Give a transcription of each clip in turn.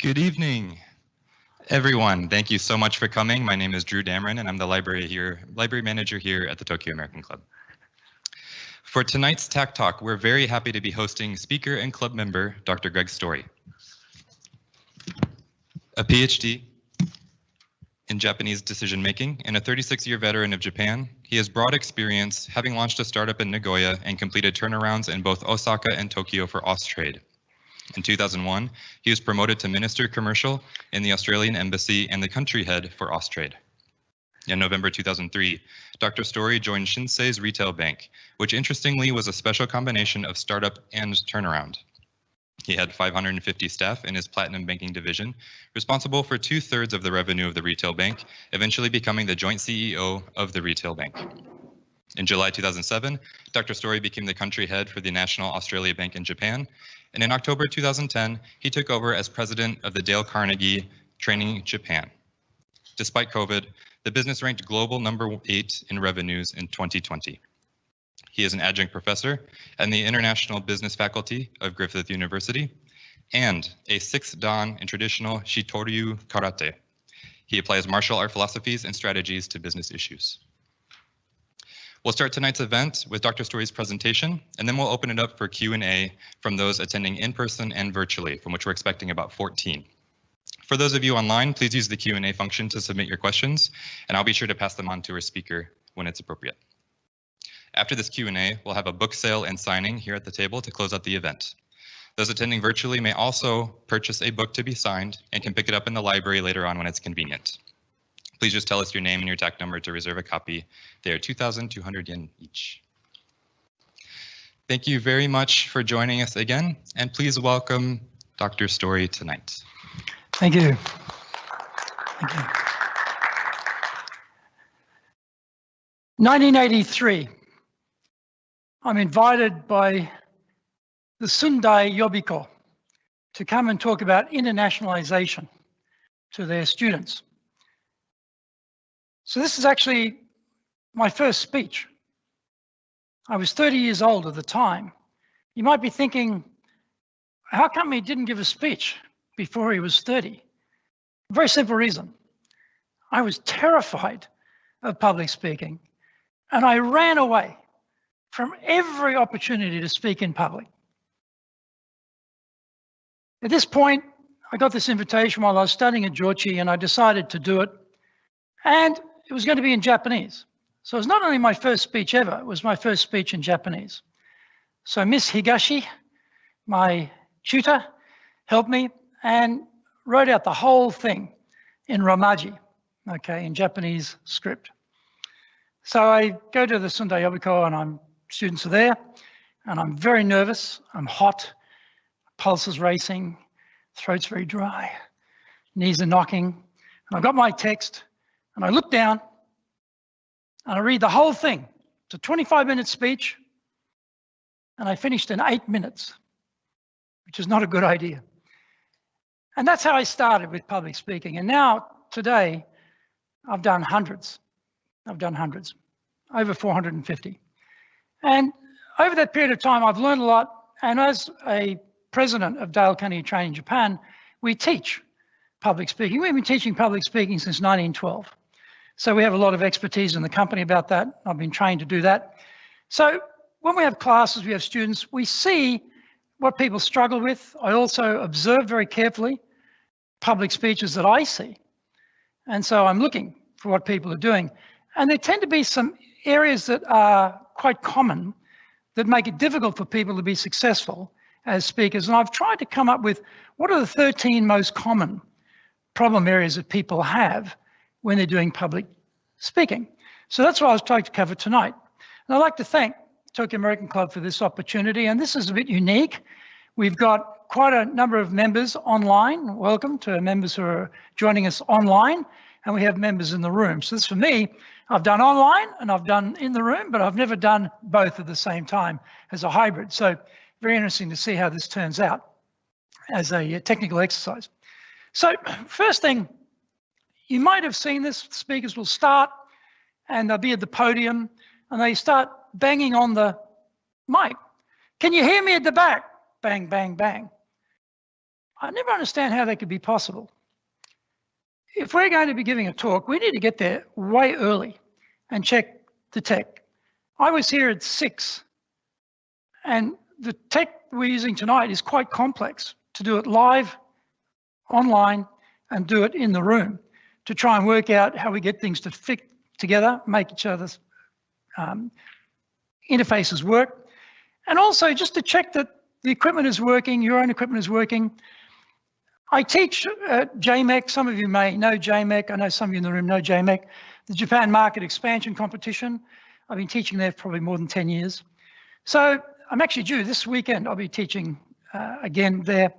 Good evening, everyone. Thank you so much for coming. My name is Drew Dameron, and I'm the library manager here at the Tokyo American Club. For tonight's Tech Talk, we're very happy to be hosting speaker and club member Dr. Greg Story. A PhD in Japanese decision-making and a 36-year veteran of Japan, he has broad experience, having launched a startup in Nagoya and completed turnarounds in both Osaka and Tokyo for Austrade. In 2001, he was promoted to Minister Commercial in the Australian Embassy and the country head for Austrade. In November 2003, Dr. Story joined Shinsei's retail bank, which interestingly was a special combination of startup and turnaround. He had 550 staff in his Platinum Banking division, responsible for 2/3 of the revenue of the retail bank, eventually becoming the joint CEO of the retail bank. In July 2007, Dr. Story became the country head for the National Australia Bank in Japan, and in October 2010, he took over as president of the Dale Carnegie Training Japan. Despite COVID, the business ranked global number 8 in revenues in 2020. He is an adjunct professor at the International Business Faculty of Griffith University and a 6th Dan in traditional Shitoryu Karate. He applies martial art philosophies and strategies to business issues. We'll start tonight's event with Dr. Story's presentation, and then we'll open it up for Q&A from those attending in person and virtually, from which we're expecting about 14. For those of you online, please use the Q&A function to submit your questions, and I'll be sure to pass them on to our speaker when it's appropriate. After this Q&A, we'll have a book sale and signing here at the table to close out the event. Those attending virtually may also purchase a book to be signed and can pick it up in the library later on when it's convenient. Please just tell us your name and your TAC number to reserve a copy. They are 2,200 yen each. Thank you very much for joining us again, and please welcome Dr. Story tonight. Thank you. Thank you. 1983. I'm invited by the Sundai Yobiko to come and talk about internationalization to their students. So this is actually my first speech. I was 30 years old at the time. You might be thinking, how come he didn't give a speech before he was 30? A very simple reason. I was terrified of public speaking, and I ran away from every opportunity to speak in public. At this point, I got this invitation while I was studying at Jochi, and I decided to do it. And it was going to be in Japanese. So it was not only my first speech ever, it was my first speech in Japanese. So Miss Higashi, my tutor, helped me and wrote out the whole thing in Romaji, okay, in Japanese script. So I go to the Sundai Yobiko and students are there, and I'm very nervous, I'm hot, pulse is racing, throat's very dry, knees are knocking, and I've got my text, and I look down, and I read the whole thing. It's a 25-minute speech, and I finished in 8 minutes, which is not a good idea. And that's how I started with public speaking. And now, today, I've done hundreds. Over 450. And over that period of time, I've learned a lot. And as a president of Dale Carnegie Training Japan, we teach public speaking. We've been teaching public speaking since 1912. So we have a lot of expertise in the company about that. I've been trained to do that. So when we have classes, we have students, we see what people struggle with. I also observe very carefully public speeches that I see. And so I'm looking for what people are doing. And there tend to be some areas that are quite common that make it difficult for people to be successful as speakers. And I've tried to come up with what are the 13 most common problem areas that people have when they're doing public speaking. So that's what I was trying to cover tonight. And I'd like to thank Tokyo American Club for this opportunity. And this is a bit unique. We've got quite a number of members online. Welcome to members who are joining us online. And we have members in the room. So this for me, I've done online and I've done in the room, but I've never done both at the same time as a hybrid. So very interesting to see how this turns out as a technical exercise. So first thing, you might have seen this, speakers will start and they'll be at the podium and they start banging on the mic. Can you hear me at the back? Bang, bang, bang. I never understand how that could be possible. If we're going to be giving a talk, we need to get there way early and check the tech. I was here at 6, and the tech we're using tonight is quite complex to do it live, online, and do it in the room to try and work out how we get things to fit together, make each other's interfaces work, and also just to check that the equipment is working, your own equipment is working. I teach JMEC. Some of you may know JMEC. I know some of you in the room know JMEC, the Japan Market Expansion Competition. I've been teaching there for probably more than 10 years. So I'm actually due this weekend. I'll be teaching again there.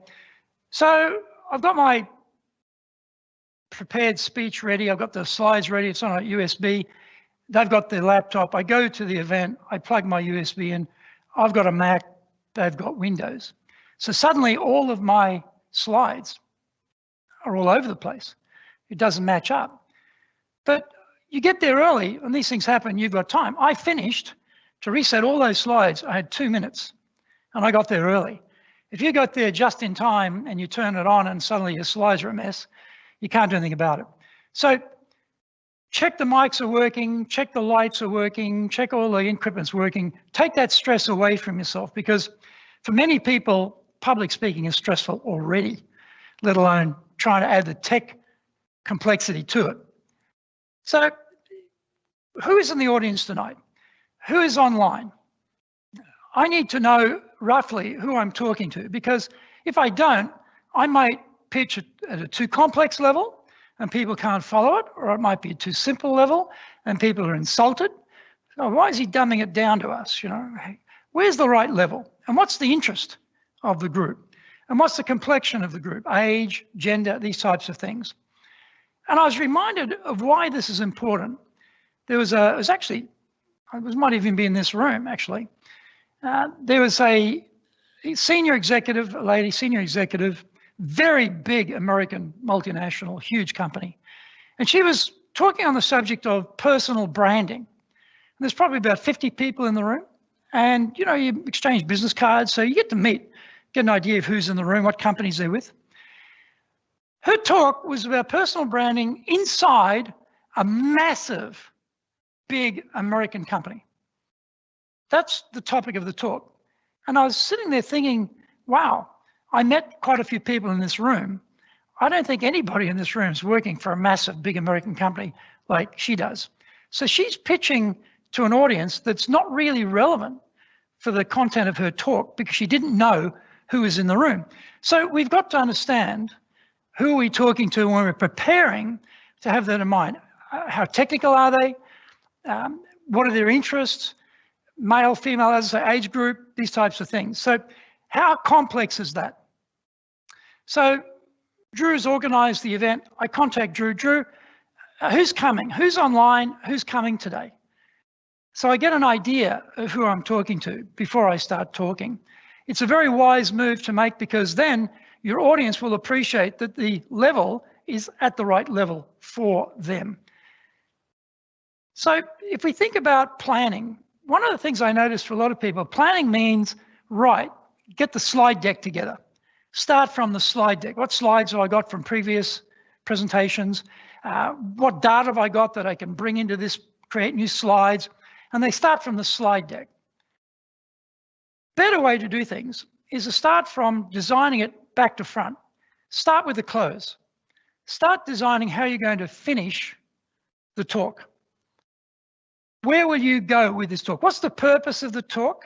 So I've got my prepared speech ready. I've got the slides ready. It's on a USB. They've got their laptop. I go to the event. I plug my USB in. I've got a Mac. They've got Windows. So suddenly all of my slides are all over the place. It doesn't match up. But you get there early and these things happen, you've got time. I finished to reset all those slides. I had 2 minutes and I got there early. If you got there just in time and you turn it on and suddenly your slides are a mess, you can't do anything about it. So check the mics are working, check the lights are working, check all the equipment's working. Take that stress away from yourself, because for many people, public speaking is stressful already, let alone trying to add the tech complexity to it. So who is in the audience tonight? Who is online? I need to know roughly who I'm talking to, because if I don't, I might pitch it at a too complex level and people can't follow it, or it might be a too simple level and people are insulted. Oh, why is he dumbing it down to us? You know, where's the right level? And what's the interest of the group? And what's the complexion of the group? Age, gender, these types of things. And I was reminded of why this is important. There was might even be in this room actually. There was a senior executive, a lady, senior executive, very big American multinational, huge company. And she was talking on the subject of personal branding. And there's probably about 50 people in the room. And you know, you exchange business cards, so you get to meet, get an idea of who's in the room, what companies they're with. Her talk was about personal branding inside a massive, big American company. That's the topic of the talk. And I was sitting there thinking, wow, I met quite a few people in this room. I don't think anybody in this room is working for a massive, big American company like she does. So she's pitching to an audience that's not really relevant for the content of her talk because she didn't know who was in the room. So we've got to understand who are we talking to when we're preparing to have that in mind. How technical are they? What are their interests? Male, female, as I say, age group, these types of things. So how complex is that? So Drew's organized the event. I contact Drew. Drew, who's coming? Who's online? Who's coming today? So I get an idea of who I'm talking to before I start talking. It's a very wise move to make, because then your audience will appreciate that the level is at the right level for them. So if we think about planning, one of the things I noticed for a lot of people, planning means, right, get the slide deck together. Start from the slide deck. What slides have I got from previous presentations? What data have I got that I can bring into this, create new slides? And they start from the slide deck. Better way to do things is to start from designing it back to front. Start with the close. Start designing how you're going to finish the talk. Where will you go with this talk? What's the purpose of the talk?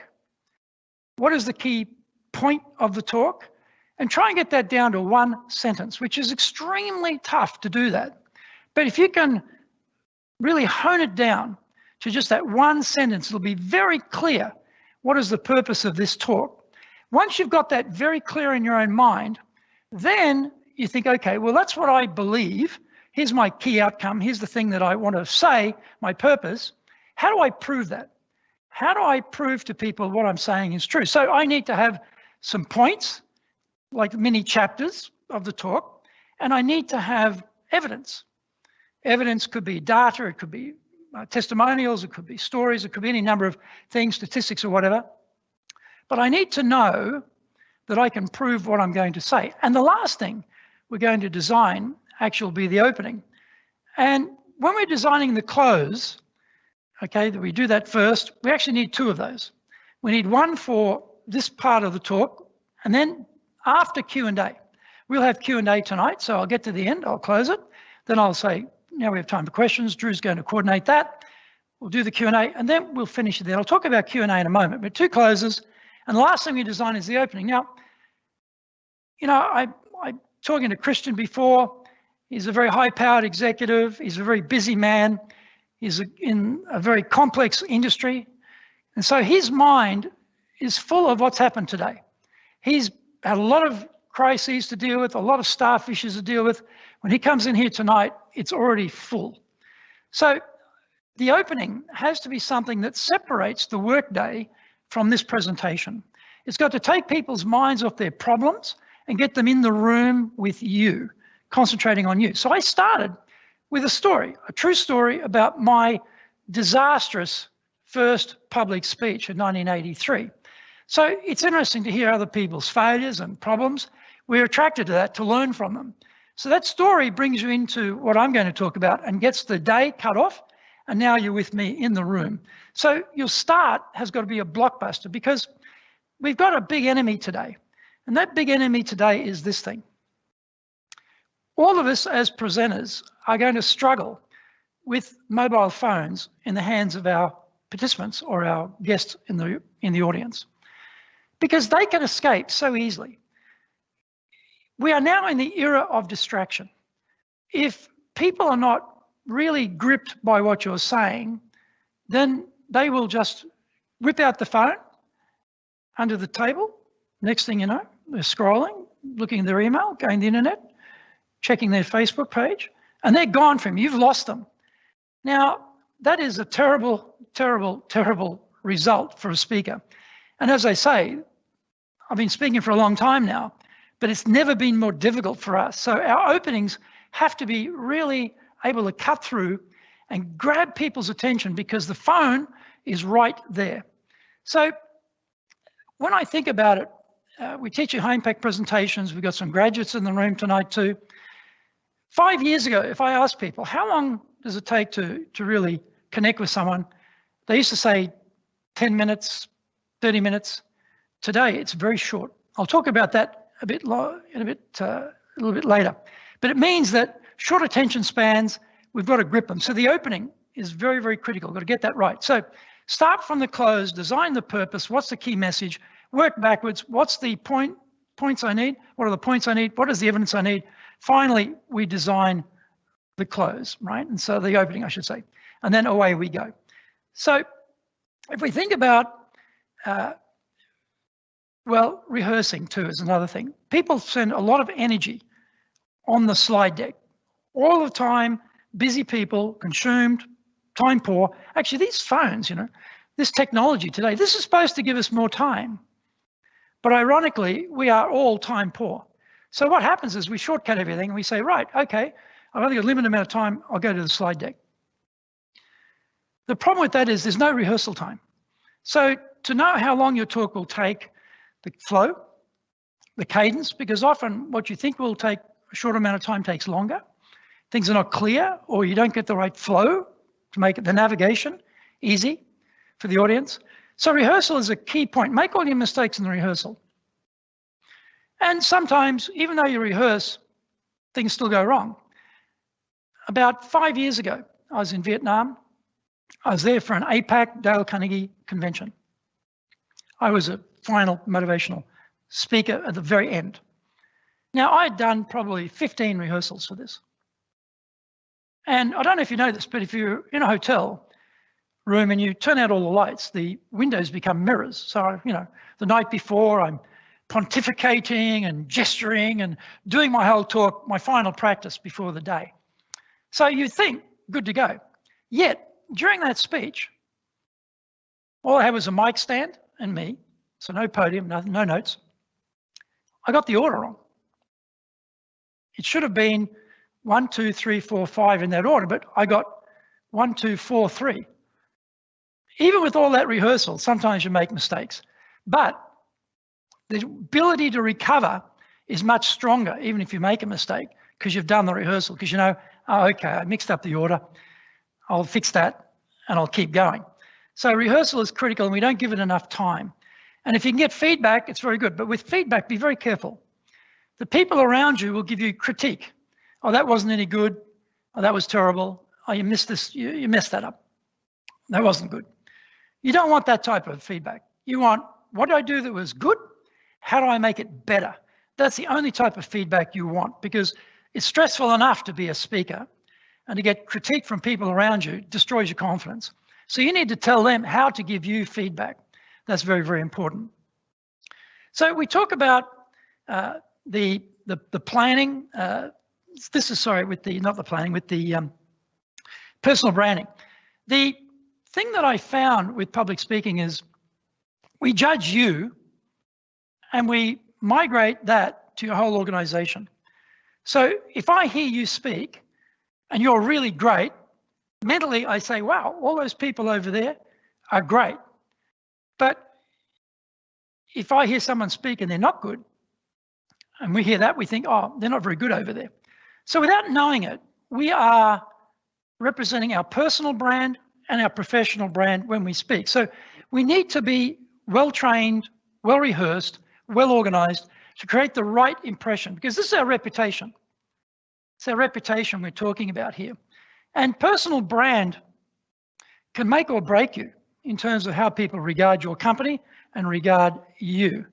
What is the key point of the talk? And try and get that down to one sentence, which is extremely tough to do that. But if you can really hone it down to just that one sentence, it'll be very clear what is the purpose of this talk. Once you've got that very clear in your own mind, then you think, okay, well, that's what I believe. Here's my key outcome. Here's the thing that I want to say, my purpose. How do I prove that? How do I prove to people what I'm saying is true? So I need to have some points, like mini chapters of the talk, and I need to have evidence. Evidence could be data, it could be testimonials, it could be stories, it could be any number of things, statistics or whatever. But I need to know that I can prove what I'm going to say. And the last thing we're going to design actually will be the opening. And when we're designing the close, okay, that we do that first, we actually need two of those. We need one for this part of the talk, and then after Q&A. We'll have Q&A tonight, so I'll get to the end, I'll close it. Then I'll say, now we have time for questions. Drew's going to coordinate that. We'll do the Q&A, and then we'll finish it there. I'll talk about Q&A in a moment, but two closes. And the last thing we design is the opening. Now, you know, I'm talking to Christian before. He's a very high-powered executive. He's a very busy man. He's in a very complex industry. And so his mind is full of what's happened today. He's had a lot of crises to deal with, a lot of staff issues to deal with. When he comes in here tonight, it's already full. So the opening has to be something that separates the workday from this presentation. It's got to take people's minds off their problems and get them in the room with you, concentrating on you. So I started with a story, a true story about my disastrous first public speech in 1983. So it's interesting to hear other people's failures and problems. We're attracted to that, to learn from them. So that story brings you into what I'm going to talk about and gets the day cut off, and now you're with me in the room. So your start has got to be a blockbuster, because we've got a big enemy today. And that big enemy today is this thing. All of us as presenters are going to struggle with mobile phones in the hands of our participants or our guests in the audience, because they can escape so easily. We are now in the era of distraction. If people are not really gripped by what you're saying, then they will just whip out the phone under the table. Next thing you know, they're scrolling, looking at their email, going to the internet, checking their Facebook page, and they're gone from you. You've lost them. Now, that is a terrible, terrible, terrible result for a speaker. And as I say, I've been speaking for a long time now, but it's never been more difficult for us. So our openings have to be really able to cut through and grab people's attention, because the phone is right there. So when I think about it, we teach high impact presentations. We've got some graduates in the room tonight too. 5 years ago, if I asked people, how long does it take to really connect with someone? They used to say 10 minutes, 30 minutes. Today, it's very short. I'll talk about that a little bit later. But it means that short attention spans, we've got to grip them. So the opening is very, very critical. We've got to get that right. So start from the close, design the purpose. What's the key message? Work backwards. What's the points I need? What are the points I need? What is the evidence I need? Finally, we design the close, right? And so the opening, I should say. And then away we go. So if we think about, well, rehearsing too is another thing. People spend a lot of energy on the slide deck. All the time, busy people, consumed, time poor. Actually, these phones, you know, this technology today, this is supposed to give us more time. But ironically, we are all time poor. So what happens is we shortcut everything and we say, right, okay, I've only got a limited amount of time, I'll go to the slide deck. The problem with that is there's no rehearsal time. So to know how long your talk will take, the flow, the cadence, because often what you think will take a short amount of time takes longer. Things are not clear, or you don't get the right flow to make the navigation easy for the audience. So rehearsal is a key point. Make all your mistakes in the rehearsal. And sometimes, even though you rehearse, things still go wrong. About 5 years ago, I was in Vietnam. I was there for an APAC Dale Carnegie convention. I was a final motivational speaker at the very end. Now, I had done probably 15 rehearsals for this. And I don't know if you know this, but if you're in a hotel room and you turn out all the lights, the windows become mirrors. So, you know, the night before, I'm pontificating and gesturing and doing my whole talk, my final practice before the day. So you think, good to go. Yet, during that speech, all I had was a mic stand and me, so no podium, no notes. I got the order wrong. It should have been 1, 2, 3, 4, 5 in that order, but I got 1, 2, 4, 3. Even with all that rehearsal, sometimes you make mistakes. But The ability to recover is much stronger, even if you make a mistake, because you've done the rehearsal, because you know, oh, okay, I mixed up the order. I'll fix that and I'll keep going. So rehearsal is critical and we don't give it enough time. And if you can get feedback, it's very good. But with feedback, be very careful. The people around you will give you critique. Oh, that wasn't any good. Oh, that was terrible. Oh, you missed this. You messed that up. That wasn't good. You don't want that type of feedback. You want, what did I do that was good? How do I make it better? That's the only type of feedback you want, because it's stressful enough to be a speaker, and to get critique from people around you destroys your confidence. So you need to tell them how to give you feedback. That's very, very important. So we talk about the planning. This is, sorry, with the, not the planning, with the personal branding. The thing that I found with public speaking is we judge you and we migrate that to your whole organization. So if I hear you speak and you're really great, mentally I say, wow, all those people over there are great. But if I hear someone speak and they're not good, and we hear that, we think, oh, they're not very good over there. So without knowing it, we are representing our personal brand and our professional brand when we speak. So we need to be well-trained, well-rehearsed, well-organized to create the right impression, because this is our reputation. It's our reputation we're talking about here. And personal brand can make or break you in terms of how people regard your company and regard you.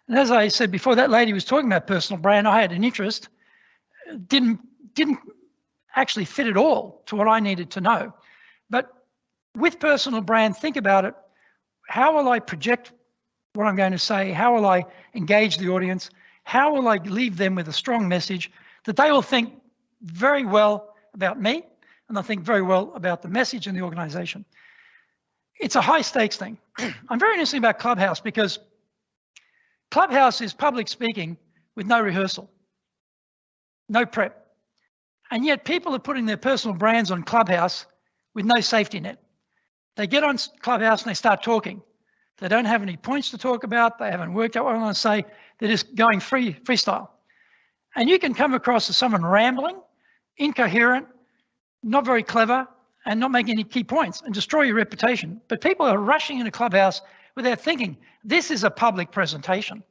And as I said before, that lady was talking about personal brand. I had an interest, didn't actually fit at all to what I needed to know. But with personal brand, think about it. How will I project what I'm going to say? How will I engage the audience? How will I leave them with a strong message that they will think very well about me, and they'll think very well about the message and the organization? It's a high stakes thing. I'm very interested about Clubhouse, because Clubhouse is public speaking with no rehearsal, no prep. And yet people are putting their personal brands on Clubhouse with no safety net. They get on Clubhouse and they start talking. They don't have any points to talk about. They haven't worked out what I want to say. They're just going freestyle. And you can come across as someone rambling, incoherent, not very clever, and not making any key points, and destroy your reputation. But people are rushing into Clubhouse without thinking, this is a public presentation.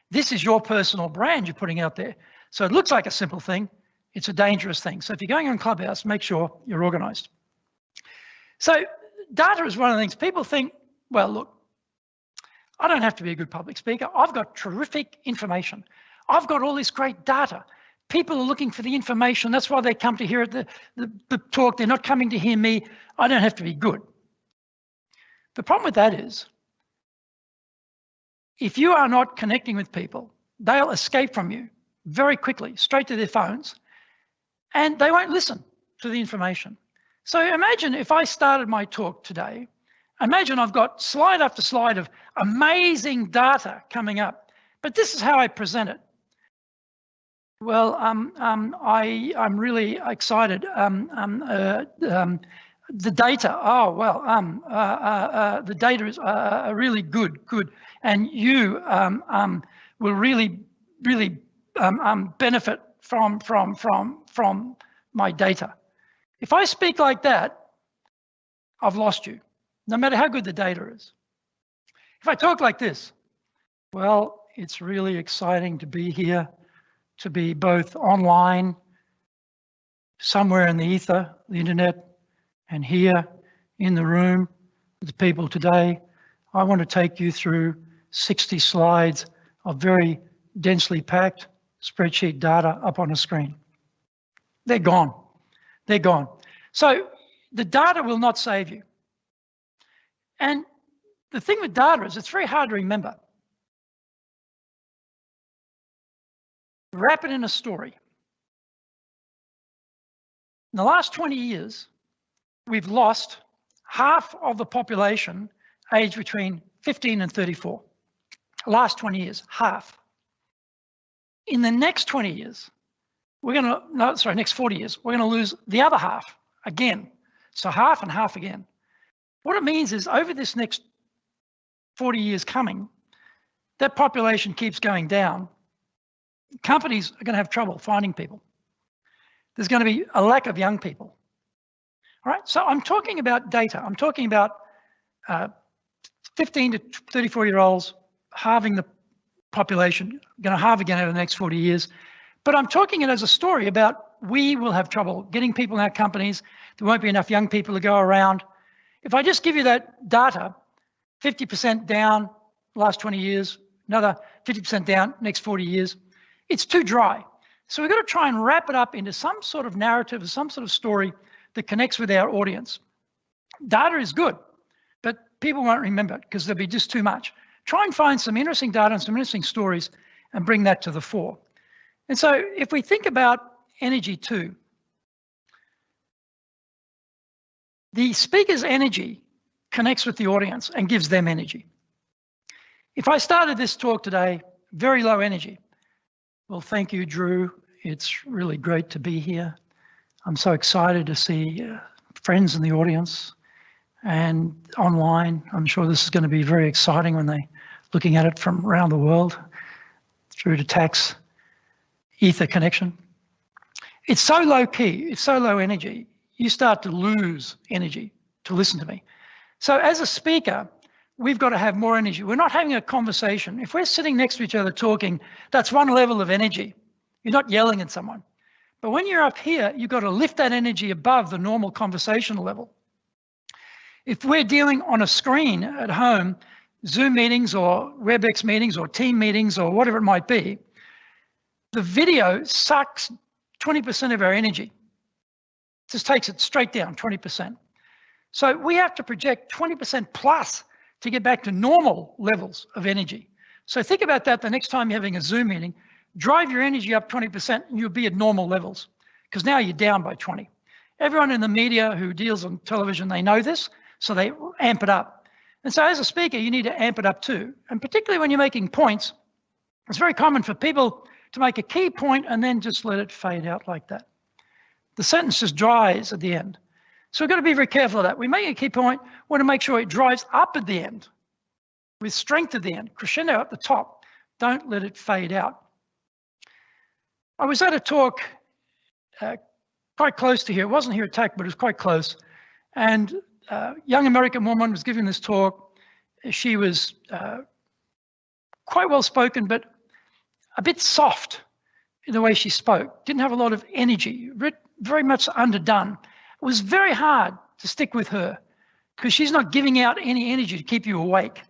This is your personal brand you're putting out there. So it looks like a simple thing. It's a dangerous thing. So if you're going on Clubhouse, make sure you're organized. So data is one of the things people think, well, look, I don't have to be a good public speaker. I've got terrific information. I've got all this great data. People are looking for the information. That's why they come to hear the talk. They're not coming to hear me. I don't have to be good. The problem with that is, if you are not connecting with people, they'll escape from you very quickly, straight to their phones, and they won't listen to the information. So imagine if I started my talk today, imagine I've got slide after slide of amazing data coming up, but this is how I present it. Well, I'm really excited. The data, oh, well, the data is really good, and you will really benefit from my data. If I speak like that, I've lost you, no matter how good the data is. If I talk like this, well, it's really exciting to be here, to be both online, somewhere in the ether, the internet, and here in the room with the people today. I want to take you through 60 slides of very densely packed spreadsheet data up on a screen. They're gone. They're gone. So the data will not save you. And the thing with data is it's very hard to remember. Wrap it in a story. In the last 20 years, we've lost half of the population aged between 15 and 34. Last 20 years, half. In the next 20 years, next 40 years, we're going to lose the other half again. So half and half again. What it means is over this next 40 years coming, that population keeps going down, companies are going to have trouble finding people. There's going to be a lack of young people. All right, so I'm talking about data. I'm talking about 15 to 34-year-olds halving the population, going to halve again over the next 40 years. But I'm talking it as a story about we will have trouble getting people in our companies. There won't be enough young people to go around. If I just give you that data, 50% down last 20 years, another 50% down next 40 years, it's too dry. So we've got to try and wrap it up into some sort of narrative or some sort of story that connects with our audience. Data is good, but people won't remember it because there'll be just too much. Try and find some interesting data and some interesting stories and bring that to the fore. And so if we think about energy too, the speaker's energy connects with the audience and gives them energy. If I started this talk today, very low energy. Well, thank you, Drew. It's really great to be here. I'm so excited to see friends in the audience and online. I'm sure this is going to be very exciting when they're looking at it from around the world through to tax ether connection. It's so low key, it's so low energy, you start to lose energy to listen to me. So as a speaker, we've got to have more energy. We're not having a conversation. If we're sitting next to each other talking, that's one level of energy. You're not yelling at someone. But when you're up here, you've got to lift that energy above the normal conversational level. If we're dealing on a screen at home, Zoom meetings or WebEx meetings or team meetings or whatever it might be, the video sucks 20% of our energy. Just takes it straight down, 20%. So we have to project 20% plus to get back to normal levels of energy. So think about that the next time you're having a Zoom meeting. Drive your energy up 20% and you'll be at normal levels because now you're down by 20. Everyone in the media who deals on television, they know this, so they amp it up. And so as a speaker, you need to amp it up too. And particularly when you're making points, it's very common for people to make a key point and then just let it fade out like that. The sentence just dries at the end. So we've got to be very careful of that. We make a key point, we want to make sure it drives up at the end with strength at the end, crescendo at the top. Don't let it fade out. I was at a talk quite close to here. It wasn't here at TAC, but it was quite close. And a young American woman was giving this talk. She was quite well spoken, but a bit soft in the way she spoke. Didn't have a lot of energy, very much underdone. It was very hard to stick with her because she's not giving out any energy to keep you awake,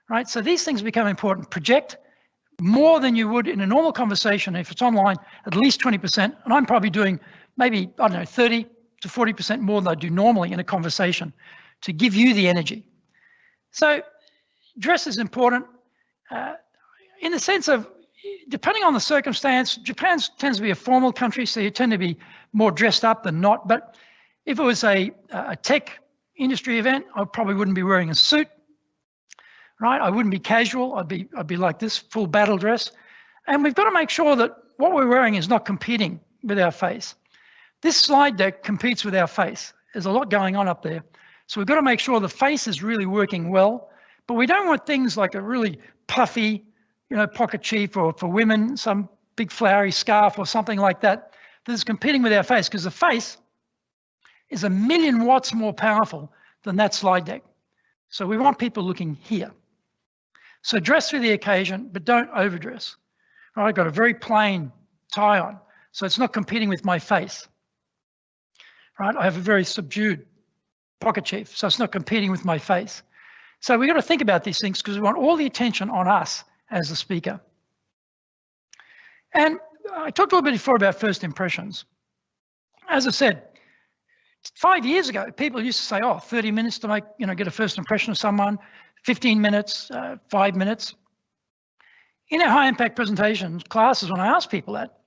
right? So these things become important. Project more than you would in a normal conversation. If it's online, at least 20%. And I'm probably doing maybe, I don't know, 30 to 40% more than I do normally in a conversation to give you the energy. So dress is important in the sense of, depending on the circumstance. Japan tends to be a formal country, so you tend to be more dressed up than not. But if it was a tech industry event, I probably wouldn't be wearing a suit, right? I wouldn't be casual. I'd be like this, full battle dress. And we've got to make sure that what we're wearing is not competing with our face. This slide deck competes with our face. There's a lot going on up there. So we've got to make sure the face is really working well, but we don't want things like a really puffy, pocket chief, or for women, some big flowery scarf or something like that is competing with our face, because the face is 1,000,000 watts more powerful than that slide deck. So we want people looking here. So dress for the occasion, but don't overdress. Right, I've got a very plain tie on, so it's not competing with my face. Right, I have a very subdued pocket chief, so it's not competing with my face. So we've got to think about these things because we want all the attention on us as the speaker. And I talked a little bit before about first impressions. As I said, 5 years ago, people used to say, oh, 30 minutes to make, get a first impression of someone, 15 minutes, 5 minutes. In our high impact presentations classes, when I ask people that,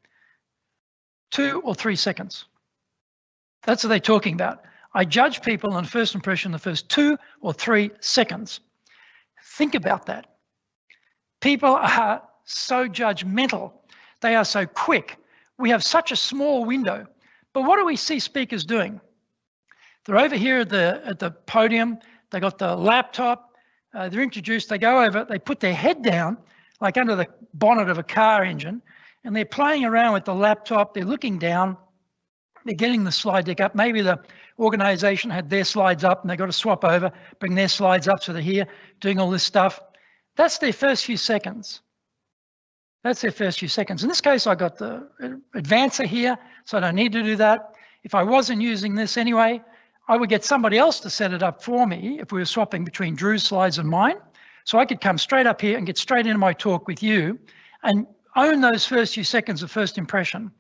2 or 3 seconds. That's what they're talking about. I judge people on first impression in the first 2 or 3 seconds. Think about that. People are so judgmental. They are so quick. We have such a small window. But what do we see speakers doing? They're over here at the podium. They got the laptop. they're introduced, they go over, they put their head down, like under the bonnet of a car engine, and they're playing around with the laptop, they're looking down, they're getting the slide deck up. Maybe the organisation had their slides up and they've got to swap over, bring their slides up so they're here doing all this stuff. That's their first few seconds. That's their first few seconds. In this case, I got the advancer here, so I don't need to do that. If I wasn't using this anyway, I would get somebody else to set it up for me if we were swapping between Drew's slides and mine. So I could come straight up here and get straight into my talk with you and own those first few seconds of first impression.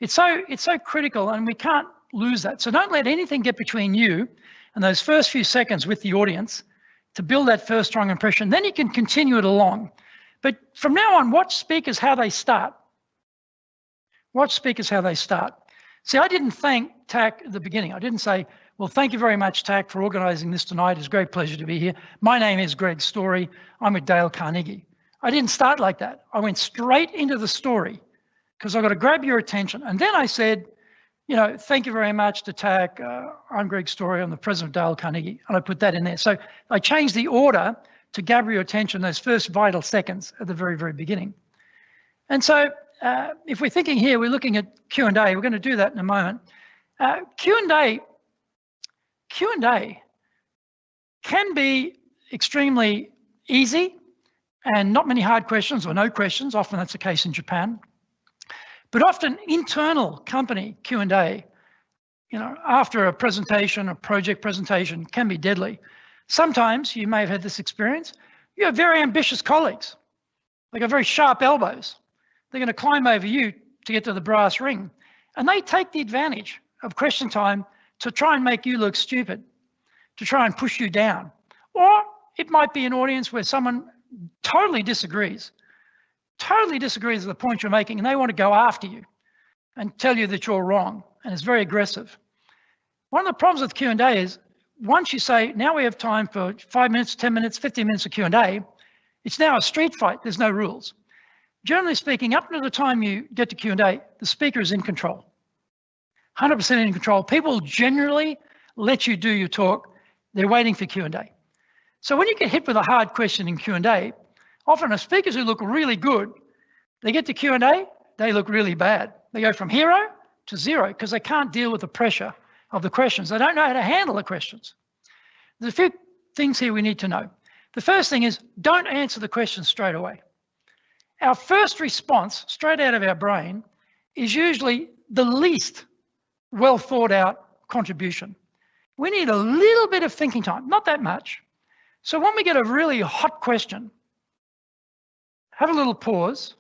It's so critical, and we can't lose that. So don't let anything get between you and those first few seconds with the audience to build that first strong impression. Then you can continue it along. But from now on, watch speakers how they start. Watch speakers how they start. See, I didn't thank TAC at the beginning. I didn't say, well, thank you very much, TAC, for organising this tonight. It's a great pleasure to be here. My name is Greg Story. I'm with Dale Carnegie. I didn't start like that. I went straight into the story because I've got to grab your attention. And then I said, you know, thank you very much to TAC. I'm Greg Story. I'm the president of Dale Carnegie. And I put that in there. So I changed the order to grab your attention those first vital seconds at the very, very beginning. And so if we're thinking here, we're looking at Q&A. We're going to do that in a moment. Q&A can be extremely easy and not many hard questions or no questions. Often that's the case in Japan. But often internal company Q&A, you know, after a presentation, a project presentation, can be deadly. Sometimes you may have had this experience. You have very ambitious colleagues. They got very sharp elbows. They're going to climb over you to get to the brass ring. And they take the advantage of question time to try and make you look stupid, to try and push you down. Or it might be an audience where someone totally disagrees with the point you're making, and they want to go after you and tell you that you're wrong, and it's very aggressive. One of the problems with Q&A is once you say, now we have time for 5 minutes, 10 minutes, 15 minutes of Q&A, it's now a street fight, there's no rules. Generally speaking, up to the time you get to Q&A, the speaker is in control, 100% in control. People generally let you do your talk. They're waiting for Q&A. So when you get hit with a hard question in Q&A, often the speakers who look really good, they get to Q&A, they look really bad. They go from hero to zero because they can't deal with the pressure of the questions. They don't know how to handle the questions. There's a few things here we need to know. The first thing is don't answer the question straight away. Our first response straight out of our brain is usually the least well thought out contribution. We need a little bit of thinking time, not that much. So when we get a really hot question, have a little pause,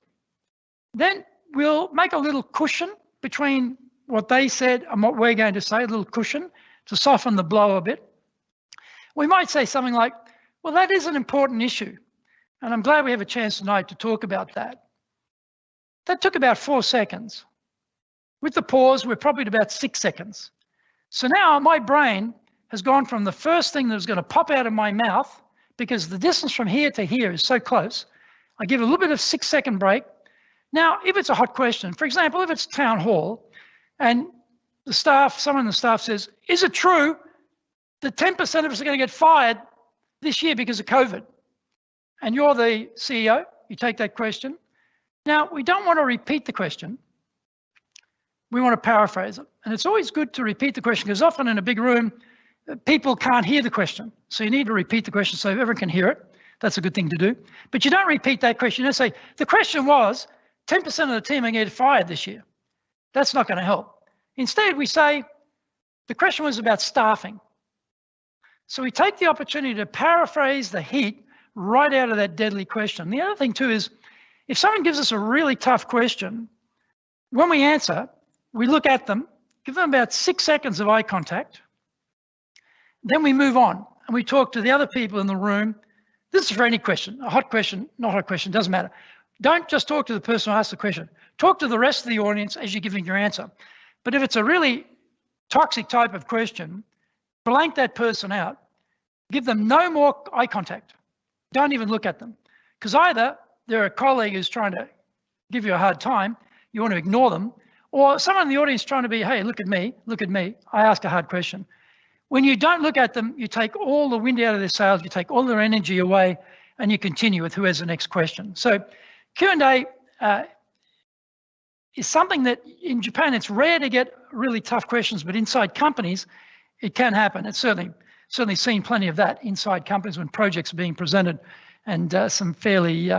then we'll make a little cushion between what they said and what we're going to say, a little cushion to soften the blow a bit. We might say something like, well, that is an important issue, and I'm glad we have a chance tonight to talk about that. That took about 4 seconds. With the pause, we're probably at about 6 seconds. So now my brain has gone from the first thing that was going to pop out of my mouth, because the distance from here to here is so close, I give a little bit of 6-second break. Now, if it's a hot question, for example, if it's town hall and the staff, someone in the staff says, is it true that 10% of us are going to get fired this year because of COVID? And you're the CEO, you take that question. Now, we don't want to repeat the question. We want to paraphrase it. And it's always good to repeat the question because often in a big room, people can't hear the question. So you need to repeat the question so everyone can hear it. That's a good thing to do. But you don't repeat that question. You don't say, the question was, 10% of the team are going to get fired this year. That's not going to help. Instead, we say, the question was about staffing. So we take the opportunity to paraphrase the heat right out of that deadly question. The other thing too is, if someone gives us a really tough question, when we answer, we look at them, give them about 6 seconds of eye contact, then we move on and we talk to the other people in the room. This is for any question, a hot question, not hot question, doesn't matter. Don't just talk to the person who asked the question. Talk to the rest of the audience as you're giving your answer. But if it's a really toxic type of question, blank that person out. Give them no more eye contact. Don't even look at them. Because either they're a colleague who's trying to give you a hard time, you want to ignore them, or someone in the audience trying to be, hey, look at me, I asked a hard question. When you don't look at them, you take all the wind out of their sails, you take all their energy away, and you continue with who has the next question. So Q&A is something that in Japan, it's rare to get really tough questions, but inside companies, it can happen. It's certainly seen plenty of that inside companies when projects are being presented, and some fairly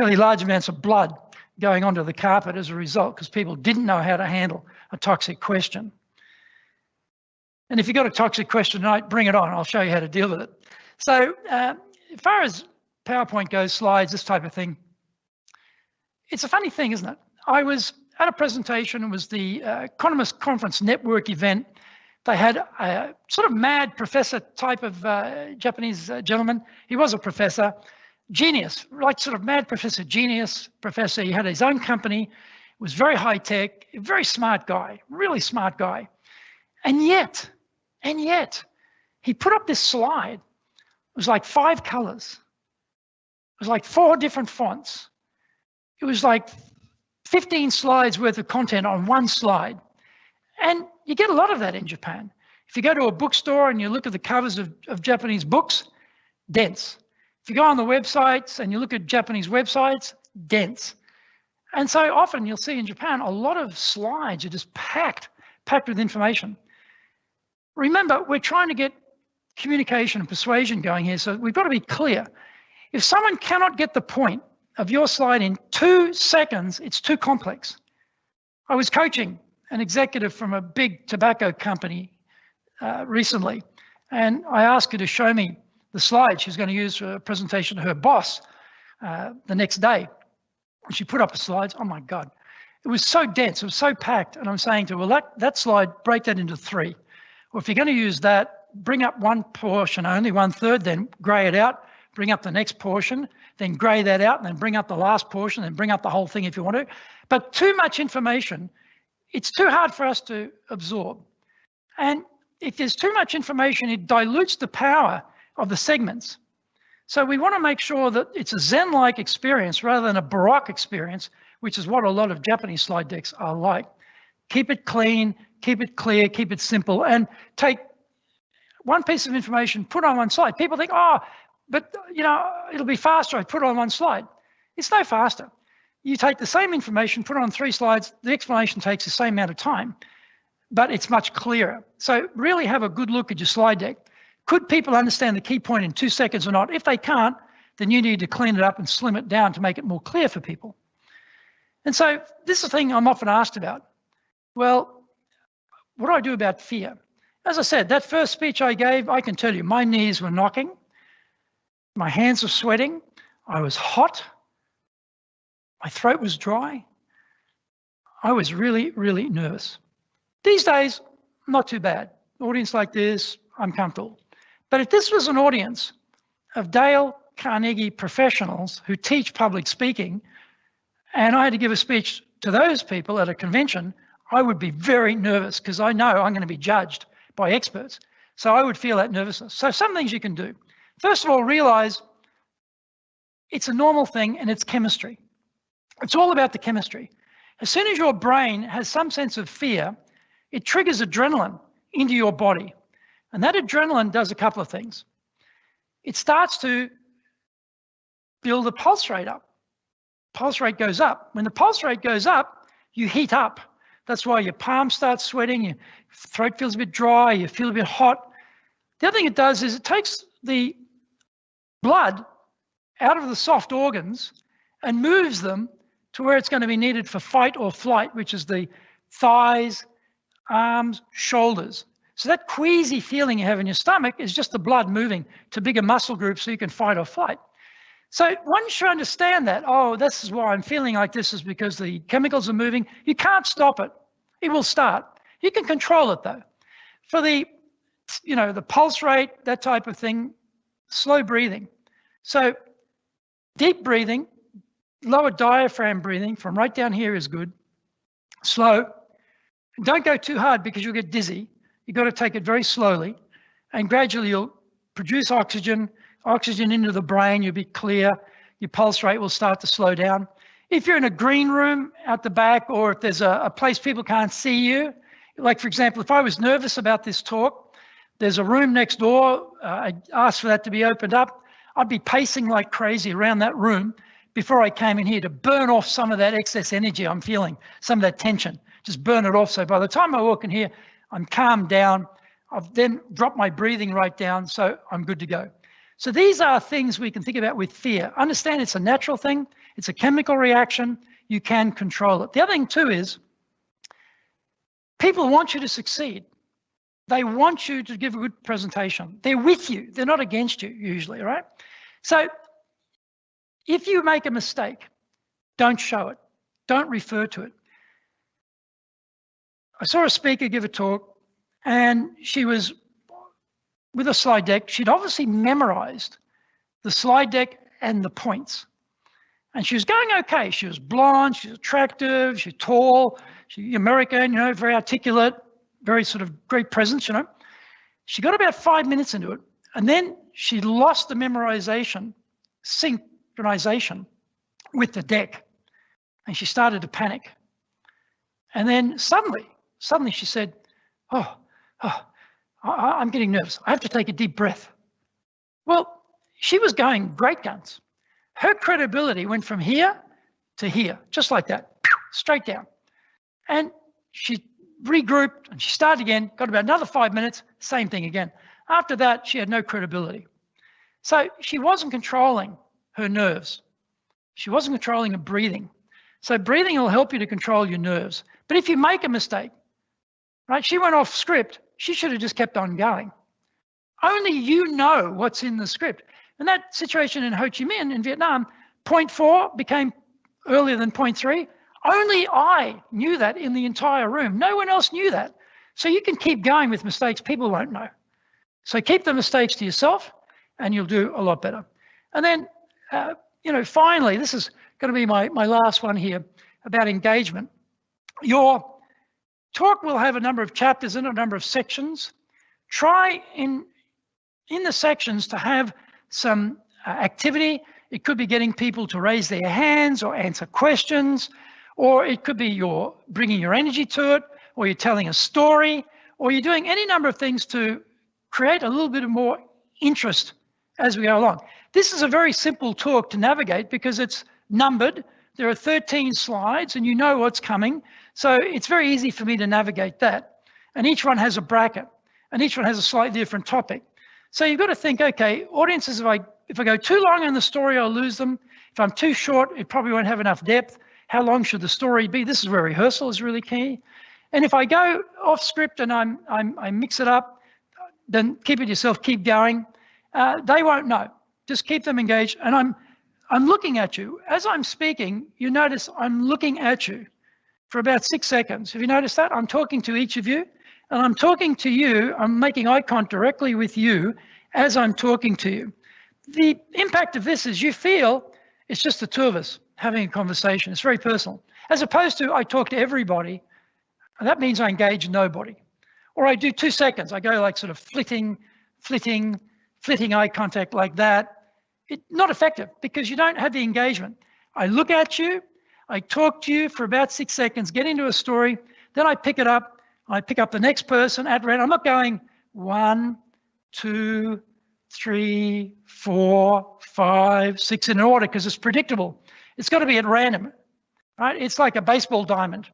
large amounts of blood going onto the carpet as a result, because people didn't know how to handle a toxic question. And if you've got a toxic question tonight, bring it on. I'll show you how to deal with it. So as far as PowerPoint goes, slides, this type of thing, it's a funny thing, isn't it? I was at a presentation. It was the Economist Conference Network event. They had a sort of mad professor type of Japanese gentleman. He was a professor, genius, like sort of mad professor, genius professor. He had his own company, was very high tech, very smart guy, really smart guy. And yet, he put up this slide. It was like 5 colors. It was like 4 different fonts. It was like 15 slides worth of content on one slide. And you get a lot of that in Japan. If you go to a bookstore and you look at the covers of Japanese books, dense. If you go on the websites and you look at Japanese websites, dense. And so often you'll see in Japan, a lot of slides are just packed with information. Remember, we're trying to get communication and persuasion going here, so we've got to be clear. If someone cannot get the point of your slide in 2 seconds, it's too complex. I was coaching an executive from a big tobacco company recently, and I asked her to show me the slide she was going to use for a presentation to her boss the next day. And she put up the slides. Oh my God, it was so dense, it was so packed. And I'm saying to her, well, that slide, break that into 3. Or if you're going to use that, bring up one portion only, 1/3, then grey it out, bring up the next portion, then grey that out, and then bring up the last portion, and bring up the whole thing if you want to. But too much information, it's too hard for us to absorb. And if there's too much information, it dilutes the power of the segments. So we want to make sure that it's a Zen-like experience rather than a Baroque experience, which is what a lot of Japanese slide decks are like. Keep it clean, keep it clear, keep it simple, and take one piece of information, put on one slide. People think, oh, but you know, it'll be faster, I put it on one slide. It's no faster. You take the same information, put it on 3 slides, the explanation takes the same amount of time, but it's much clearer. So really have a good look at your slide deck. Could people understand the key point in 2 seconds or not? If they can't, then you need to clean it up and slim it down to make it more clear for people. And so this is a thing I'm often asked about. Well, what do I do about fear? As I said, that first speech I gave, I can tell you, my knees were knocking, my hands were sweating, I was hot, my throat was dry. I was really, really nervous. These days, not too bad. Audience like this, I'm comfortable. But if this was an audience of Dale Carnegie professionals who teach public speaking, and I had to give a speech to those people at a convention, I would be very nervous because I know I'm going to be judged by experts. So I would feel that nervousness. So some things you can do. First of all, realize it's a normal thing and it's chemistry. It's all about the chemistry. As soon as your brain has some sense of fear, it triggers adrenaline into your body. And that adrenaline does a couple of things. It starts to build the pulse rate up. Pulse rate goes up. When the pulse rate goes up, you heat up. That's why your palms start sweating, your throat feels a bit dry, you feel a bit hot. The other thing it does is it takes the blood out of the soft organs and moves them to where it's going to be needed for fight or flight, which is the thighs, arms, shoulders. So that queasy feeling you have in your stomach is just the blood moving to bigger muscle groups so you can fight or flight. So once you understand that, oh, this is why I'm feeling like this is because the chemicals are moving, you can't stop it. It will start. You can control it though. For the, the pulse rate, that type of thing, slow breathing. So deep breathing, lower diaphragm breathing from right down here is good. Slow. Don't go too hard because you'll get dizzy. You've got to take it very slowly and gradually you'll produce oxygen into the brain, you'll be clear, your pulse rate will start to slow down. If you're in a green room out the back or if there's a place people can't see you, like for example, if I was nervous about this talk, There's a room next door. I asked for that to be opened up. I'd be pacing like crazy around that room before I came in here to burn off some of that excess energy I'm feeling, some of that tension, just burn it off. So by the time I walk in here, I'm calmed down. I've then dropped my breathing right down, so I'm good to go. So these are things we can think about with fear. Understand it's a natural thing. It's a chemical reaction. You can control it. The other thing too is people want you to succeed. They want you to give a good presentation. They're with you. They're not against you usually, right? So if you make a mistake, don't show it. Don't refer to it. I saw a speaker give a talk and she was with a slide deck. She'd obviously memorized the slide deck and the points. And she was going okay. She was blonde, she's attractive, she's tall, she's American, you know, very articulate, very sort of great presence, you know. She got about 5 minutes into it, and then she lost the memorization, synchronization with the deck, and she started to panic. And then suddenly she said, I'm getting nervous. I have to take a deep breath. Well, she was going great guns. Her credibility went from here to here, just like that, straight down. And she regrouped and she started again, got about another 5 minutes, same thing again. After that, she had no credibility. So she wasn't controlling her nerves. She wasn't controlling her breathing. So breathing will help you to control your nerves. But if you make a mistake, right, she went off script, she should have just kept on going. Only you know what's in the script. And that situation in Ho Chi Minh in Vietnam, 0.4 became earlier than 0.3. Only I knew that in the entire room. No one else knew that. So you can keep going with mistakes people won't know. So keep the mistakes to yourself and you'll do a lot better. And then, you know, finally, this is going to be my last one here about engagement. Your talk will have a number of chapters and a number of sections. Try in the sections to have some activity. It could be getting people to raise their hands or answer questions, or it could be you're bringing your energy to it, or you're telling a story, or you're doing any number of things to create a little bit of more interest as we go along. This is a very simple talk to navigate because it's numbered. There are 13 slides and you know what's coming. So it's very easy for me to navigate that. And each one has a bracket and each one has a slightly different topic. So you've got to think, okay, audiences, if I go too long in the story, I'll lose them. If I'm too short, it probably won't have enough depth. How long should the story be? This is where rehearsal is really key. And if I go off script and I mix it up, then keep it yourself, keep going. They won't know. Just keep them engaged. And I'm looking at you. As I'm speaking, you notice I'm looking at you for about 6 seconds. Have you noticed that? I'm talking to each of you. And I'm talking to you, I'm making eye contact directly with you as I'm talking to you. The impact of this is you feel it's just the two of us having a conversation. It's very personal. As opposed to I talk to everybody, and that means I engage nobody. Or I do 2 seconds. I go like sort of flitting eye contact like that. It's not effective because you don't have the engagement. I look at you, I talk to you for about 6 seconds, get into a story, then I pick it up. I pick up the next person at random. I'm not going 1, 2, 3, 4, 5, 6 in order because it's predictable. It's got to be at random, right? It's like a baseball diamond.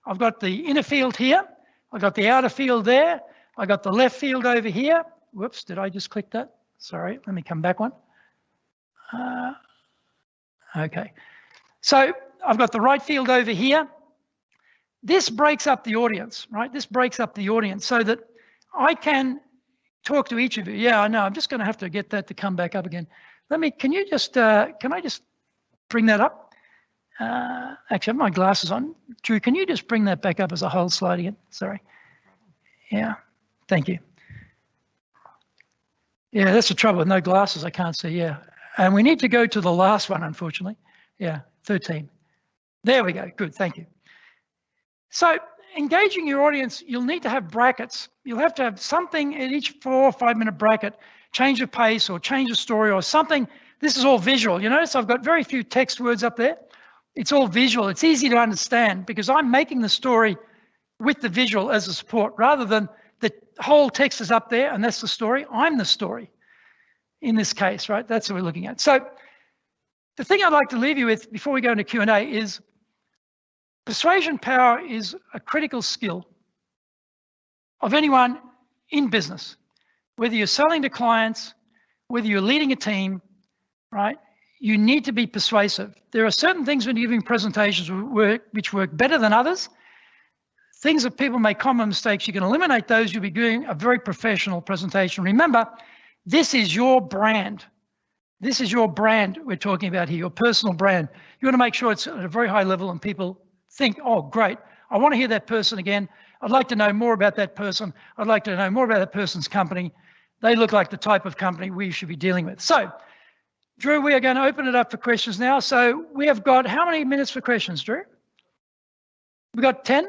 I've got the inner field here. I've got the outer field there. I got the left field over here. Whoops, did I just click that? Sorry, let me come back one. Okay, so I've got the right field over here. This breaks up the audience, right? This breaks up the audience so that I can talk to each of you. Yeah, I know. I'm just going to have to get that to come back up again. Can I just bring that up? Actually, I have my glasses on. Drew, can you just bring that back up as a whole slide again? Sorry. Yeah, thank you. Yeah, that's the trouble with no glasses. I can't see, yeah. And we need to go to the last one, unfortunately. Yeah, 13. There we go. Good, thank you. So engaging your audience, you'll need to have brackets. You'll have to have something at each 4 or 5 minute bracket, change of pace or change of story or something. This is all visual. You notice I've got very few text words up there. It's all visual. It's easy to understand because I'm making the story with the visual as a support rather than whole text is up there and that's the story. I'm the story in this case, right? That's what we're looking at. So the thing I'd like to leave you with before we go into Q&A is persuasion power is a critical skill of anyone in business, whether you're selling to clients, whether you're leading a team, right? You need to be persuasive. There are certain things when you're giving presentations which work better than others. Things that people make common mistakes, you can eliminate those, you'll be doing a very professional presentation. Remember, this is your brand. This is your brand we're talking about here, your personal brand. You want to make sure it's at a very high level and people think, oh, great, I want to hear that person again. I'd like to know more about that person. I'd like to know more about that person's company. They look like the type of company we should be dealing with. So, Drew, we are going to open it up for questions now. So we have got how many minutes for questions, Drew? We got 10?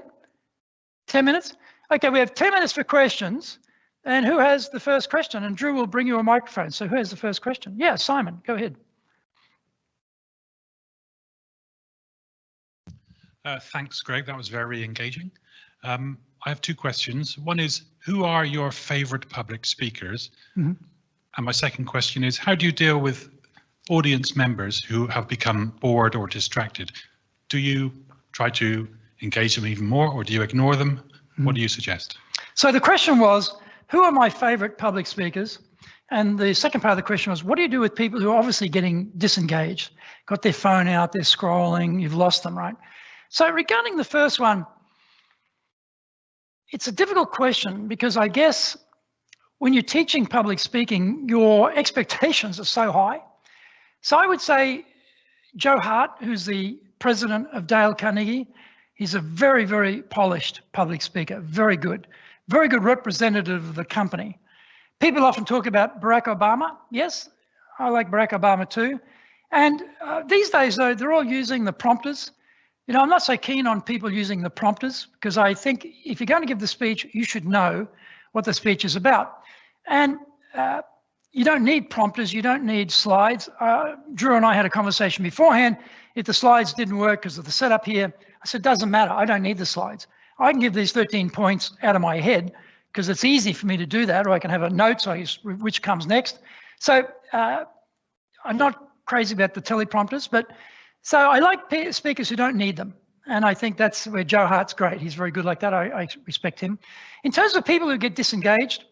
10 minutes? Okay, we have 10 minutes for questions. And who has the first question? And Drew will bring you a microphone. So who has the first question? Yeah, Simon, go ahead. Thanks, Greg. That was very engaging. I have two questions. One is, who are your favorite public speakers? Mm-hmm. And my second question is, how do you deal with audience members who have become bored or distracted? Do you try to engage them even more, or do you ignore them? Mm-hmm. What do you suggest? So the question was, who are my favorite public speakers? And the second part of the question was, what do you do with people who are obviously getting disengaged, got their phone out, they're scrolling, you've lost them, right? So regarding the first one, it's a difficult question because I guess when you're teaching public speaking, your expectations are so high. So I would say Joe Hart, who's the president of Dale Carnegie, he's a very, very polished public speaker, very good representative of the company. People often talk about Barack Obama. Yes, I like Barack Obama too. And these days, though, they're all using the prompters. You know, I'm not so keen on people using the prompters because I think if you're going to give the speech, you should know what the speech is about. And you don't need prompters, you don't need slides. Drew and I had a conversation beforehand. If the slides didn't work because of the setup here, I said, doesn't matter, I don't need the slides. I can give these 13 points out of my head because it's easy for me to do that, or I can have a note, so which comes next. So I'm not crazy about the teleprompters, but so I like speakers who don't need them. And I think that's where Joe Hart's great. He's very good like that. I respect him. In terms of people who get disengaged,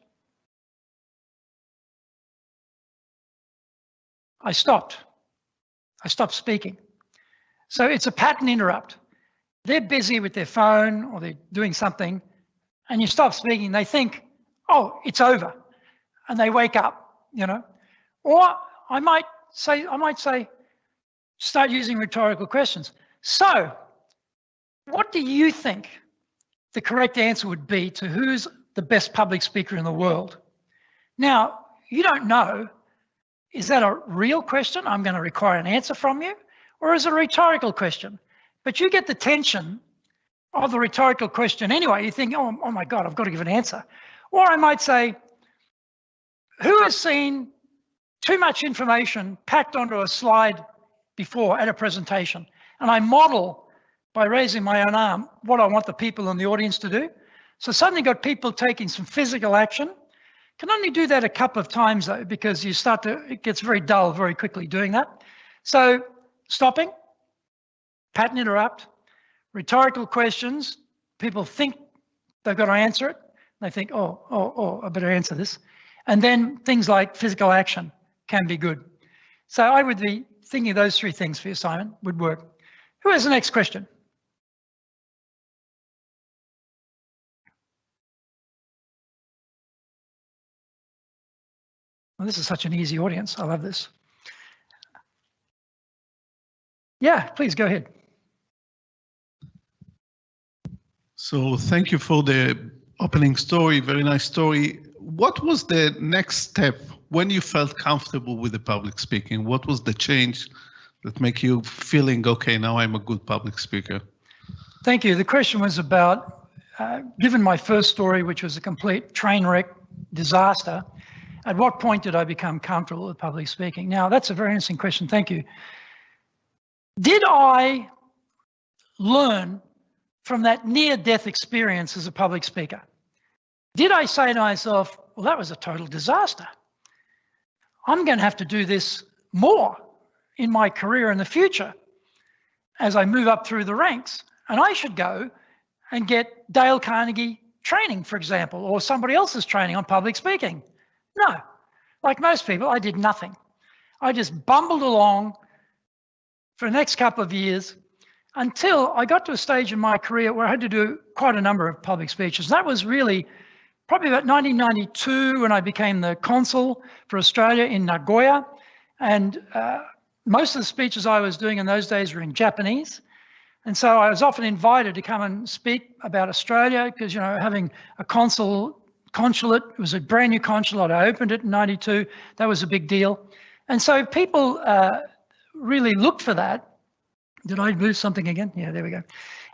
I stopped speaking. So it's a pattern interrupt. They're busy with their phone or they're doing something and you stop speaking, they think, oh, it's over. And they wake up, you know. Or I might say, start using rhetorical questions. So what do you think the correct answer would be to who's the best public speaker in the world? Now, you don't know, is that a real question? I'm going to require an answer from you, or is it a rhetorical question? But you get the tension of the rhetorical question anyway. You think, oh my God, I've got to give an answer. Or I might say, who has seen too much information packed onto a slide before at a presentation? And I model by raising my own arm what I want the people in the audience to do. So suddenly got people taking some physical action. Can only do that a couple of times though, because it gets very dull very quickly doing that. So stopping, pattern interrupt, rhetorical questions, people think they've got to answer it. They think, oh, I better answer this. And then things like physical action can be good. So I would be thinking those three things for you, Simon, would work. Who has the next question? Well, this is such an easy audience. I love this. Yeah, please go ahead. So thank you for the opening story, very nice story. What was the next step when you felt comfortable with the public speaking? What was the change that make you feeling, okay, now I'm a good public speaker? Thank you. The question was about, given my first story, which was a complete train wreck disaster, at what point did I become comfortable with public speaking? Now, that's a very interesting question. Thank you. Did I learn from that near-death experience as a public speaker? Did I say to myself, well, that was a total disaster. I'm going to have to do this more in my career in the future as I move up through the ranks. And I should go and get Dale Carnegie training, for example, or somebody else's training on public speaking. No, like most people, I did nothing. I just bumbled along for the next couple of years until I got to a stage in my career where I had to do quite a number of public speeches. That was really probably about 1992 when I became the consul for Australia in Nagoya. And most of the speeches I was doing in those days were in Japanese. And so I was often invited to come and speak about Australia because, you know, having a consulate, it was a brand new consulate. I opened it in 92. That was a big deal. And so people really looked for that. Did I move something again? Yeah, there we go.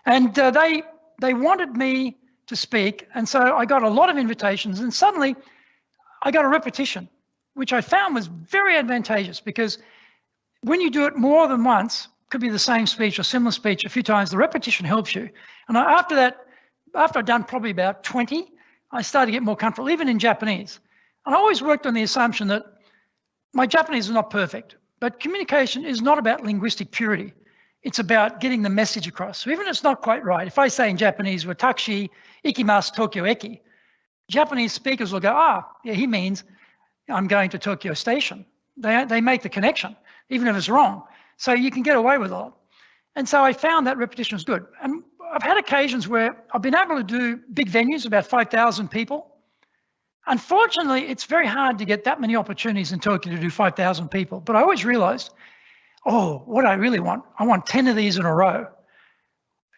And they wanted me to speak. And so I got a lot of invitations, and suddenly I got a repetition, which I found was very advantageous because when you do it more than once, could be the same speech or similar speech a few times, the repetition helps you. And after that, after I'd done probably about 20, I started to get more comfortable, even in Japanese. And I always worked on the assumption that my Japanese is not perfect, but communication is not about linguistic purity. It's about getting the message across. So even if it's not quite right, if I say in Japanese, watashi ikimasu Tokyo eki, Japanese speakers will go, yeah, he means I'm going to Tokyo Station. They make the connection, even if it's wrong. So you can get away with a lot. And so I found that repetition was good. And I've had occasions where I've been able to do big venues, about 5,000 people. Unfortunately, it's very hard to get that many opportunities in Tokyo to do 5,000 people. But I always realized, what I really want, I want 10 of these in a row.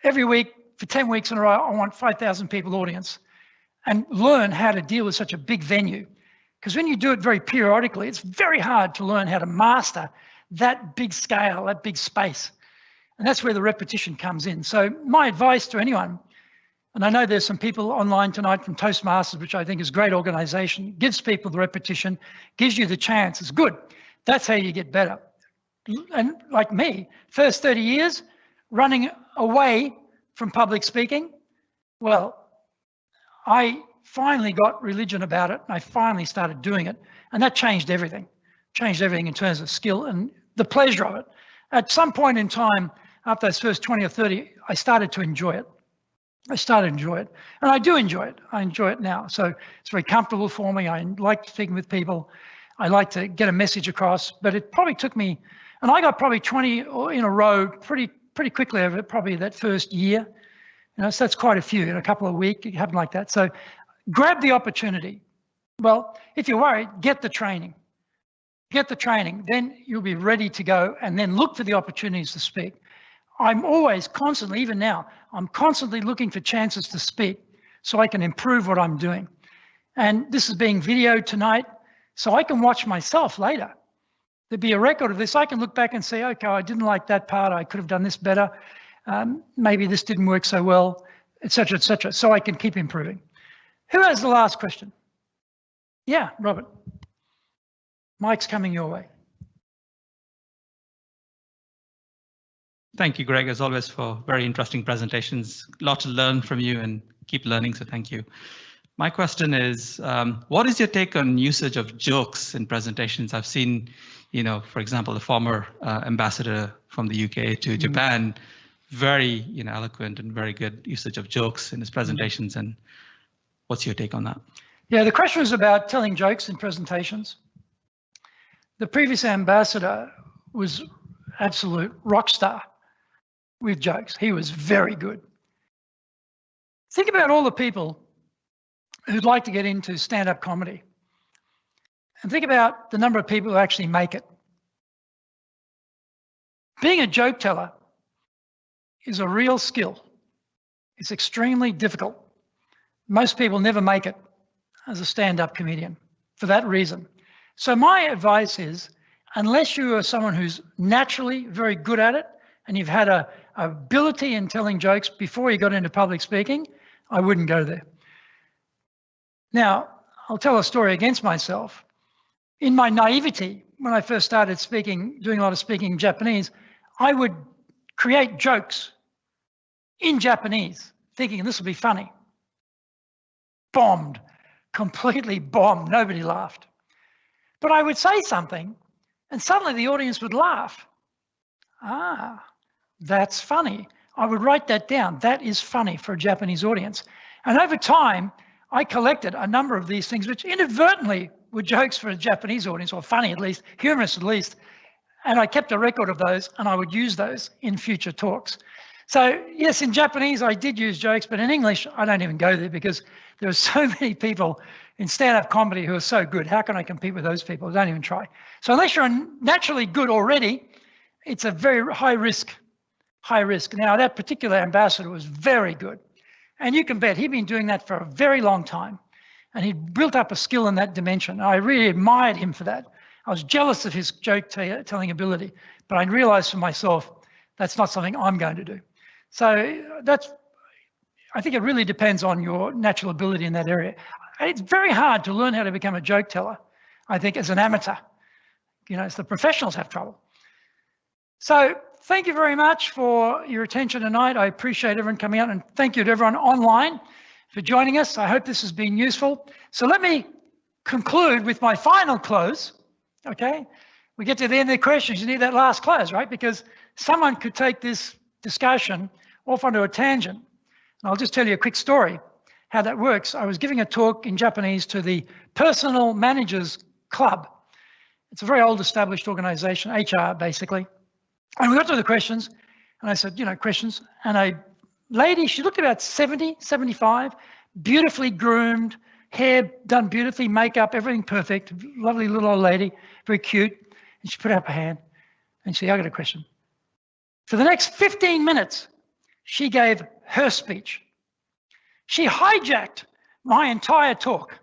Every week, for 10 weeks in a row, I want 5,000 people audience and learn how to deal with such a big venue. Because when you do it very periodically, it's very hard to learn how to master that big scale, that big space. And that's where the repetition comes in. So my advice to anyone, and I know there's some people online tonight from Toastmasters, which I think is a great organization, gives people the repetition, gives you the chance. It's good. That's how you get better. And like me, first 30 years running away from public speaking, well, I finally got religion about it. And I finally started doing it. And that changed everything. Changed everything in terms of skill and the pleasure of it. At some point in time, after those first 20 or 30, I started to enjoy it. I started to enjoy it. And I do enjoy it. I enjoy it now. So it's very comfortable for me. I like speaking with people. I like to get a message across. But it probably took me, and I got probably 20 in a row pretty quickly over probably that first year. You know, so that's quite a few in a couple of weeks. It happened like that. So grab the opportunity. Well, if you're worried, get the training. Get the training, then you'll be ready to go, and then look for the opportunities to speak. I'm always constantly, even now, I'm constantly looking for chances to speak so I can improve what I'm doing. And this is being videoed tonight, so I can watch myself later. There'd be a record of this. I can look back and say, okay, I didn't like that part. I could have done this better. Maybe this didn't work so well, etc., etc. So I can keep improving. Who has the last question? Yeah, Robert. Mike's coming your way. Thank you, Greg, as always, for very interesting presentations. A lot to learn from you and keep learning, so thank you. My question is, what is your take on usage of jokes in presentations? I've seen, you know, for example, the former ambassador from the UK to Japan, very, you know, eloquent and very good usage of jokes in his presentations. And what's your take on that? Yeah, the question was about telling jokes in presentations. The previous ambassador was absolute rock star with jokes. He was very good. Think about all the people who'd like to get into stand-up comedy. And think about the number of people who actually make it. Being a joke teller is a real skill. It's extremely difficult. Most people never make it as a stand-up comedian for that reason. So my advice is, unless you are someone who's naturally very good at it and you've had a ability in telling jokes before you got into public speaking, I wouldn't go there. Now, I'll tell a story against myself. In my naivety, when I first started speaking, doing a lot of speaking in Japanese, I would create jokes in Japanese, thinking this will be funny. Bombed. completely bombed. Nobody laughed. But I would say something and suddenly the audience would laugh. Ah, that's funny. I would write that down. That is funny for a Japanese audience. And over time, I collected a number of these things, which inadvertently were jokes for a Japanese audience, or funny at least, humorous at least. And I kept a record of those, and I would use those in future talks. So yes, in Japanese, I did use jokes, but in English, I don't even go there because there are so many people in stand-up comedy who are so good. How can I compete with those people? Don't even try. So unless you're naturally good already, it's a very high risk. Now, that particular ambassador was very good. And you can bet he'd been doing that for a very long time. And he'd built up a skill in that dimension. I really admired him for that. I was jealous of his joke telling ability, but I realized for myself, that's not something I'm going to do. So I think it really depends on your natural ability in that area. It's very hard to learn how to become a joke teller, I think, as an amateur. You know, it's the professionals have trouble. So thank you very much for your attention tonight. I appreciate everyone coming out, and thank you to everyone online for joining us. I hope this has been useful. So let me conclude with my final close, okay? We get to the end of the questions, you need that last close, right? Because someone could take this discussion off onto a tangent. And I'll just tell you a quick story, how that works. I was giving a talk in Japanese to the Personal Managers Club. It's a very old established organization, HR basically. And we got to the questions, and I said, you know, questions. And a lady, she looked about 70, 75, beautifully groomed, hair done beautifully, makeup, everything perfect, lovely little old lady, very cute. And she put up her hand and she said, I got a question. For the next 15 minutes, she gave her speech. She hijacked my entire talk.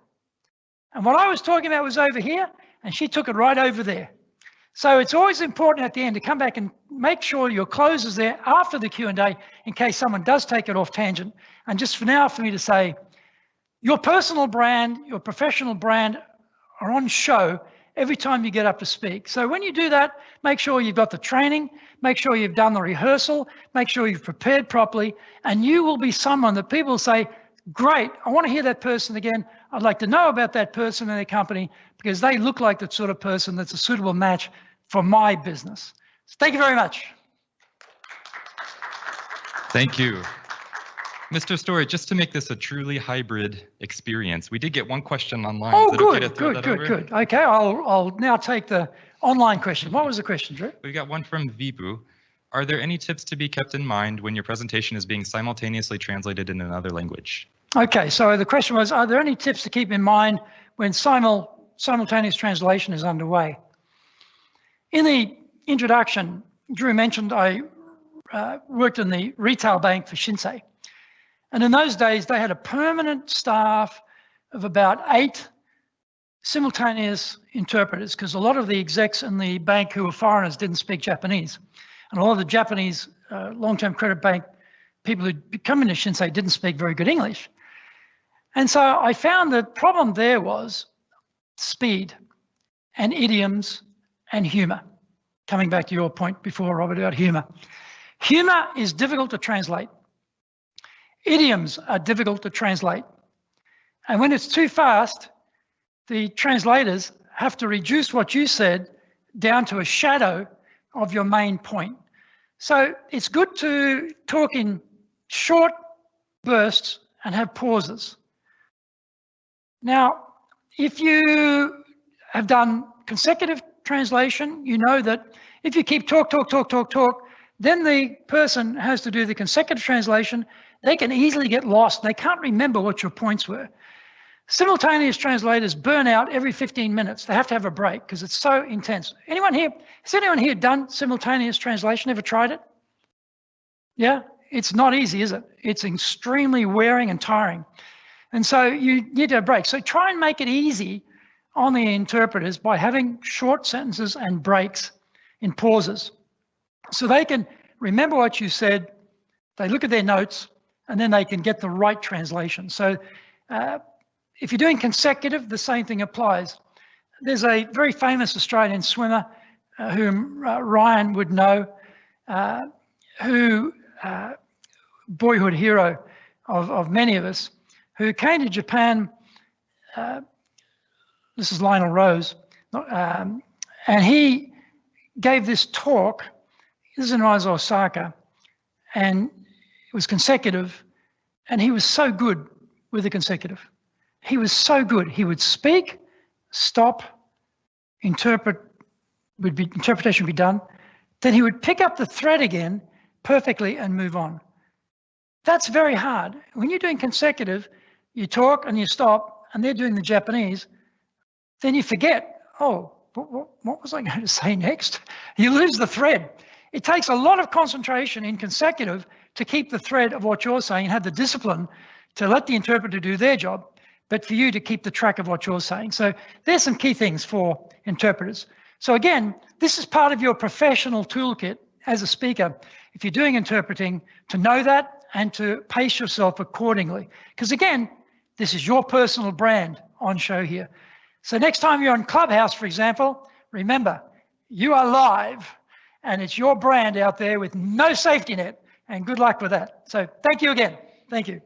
And what I was talking about was over here, and she took it right over there. So it's always important at the end to come back and make sure your close is there after the Q&A in case someone does take it off tangent. And just for now, for me to say, your personal brand, your professional brand are on show every time you get up to speak. So when you do that, make sure you've got the training, make sure you've done the rehearsal, make sure you've prepared properly, and you will be someone that people say, great, I want to hear that person again. I'd like to know about that person and their company because they look like the sort of person that's a suitable match for my business. So thank you very much. Thank you. Mr. Story, just to make this a truly hybrid experience, we did get one question online. Oh, good. Okay, I'll now take the online question. What was the question, Drew? We got one from Vipu. Are there any tips to be kept in mind when your presentation is being simultaneously translated in another language? Okay, so the question was, are there any tips to keep in mind when simultaneous translation is underway? In the introduction, Drew mentioned I worked in the retail bank for Shinsei. And in those days, they had a permanent staff of about 8 simultaneous interpreters because a lot of the execs in the bank who were foreigners didn't speak Japanese. And a lot of the Japanese long-term credit bank people who'd come into Shinsei didn't speak very good English. And so I found the problem there was speed and idioms and humor. Coming back to your point before, Robert, about humor. Humor is difficult to translate. Idioms are difficult to translate. And when it's too fast, the translators have to reduce what you said down to a shadow of your main point. So it's good to talk in short bursts and have pauses. Now, if you have done consecutive translation, you know that if you keep talk, then the person has to do the consecutive translation. They can easily get lost. They can't remember what your points were. Simultaneous translators burn out every 15 minutes. They have to have a break because it's so intense. Has anyone here done simultaneous translation? Ever tried it? Yeah, it's not easy, is it? It's extremely wearing and tiring. And so you need to have a break. So try and make it easy on the interpreters by having short sentences and breaks in pauses. So they can remember what you said, they look at their notes, and then they can get the right translation. So if you're doing consecutive, the same thing applies. There's a very famous Australian swimmer whom Ryan would know, boyhood hero of many of us, who came to Japan this is Lionel Rose, and he gave this talk. This is in Osaka, and it was consecutive, and he was so good with the consecutive. He was so good. He would speak, stop, interpretation would be done, then he would pick up the thread again perfectly and move on. That's very hard. When you're doing consecutive, you talk and you stop, and they're doing the Japanese, then you forget, oh, what was I going to say next? You lose the thread. It takes a lot of concentration in consecutive to keep the thread of what you're saying and have the discipline to let the interpreter do their job, but for you to keep the track of what you're saying. So there's some key things for interpreters. So again, this is part of your professional toolkit as a speaker, if you're doing interpreting, to know that and to pace yourself accordingly. Because again, this is your personal brand on show here. So next time you're on Clubhouse, for example, remember, you are live and it's your brand out there with no safety net, and good luck with that. So thank you again. Thank you.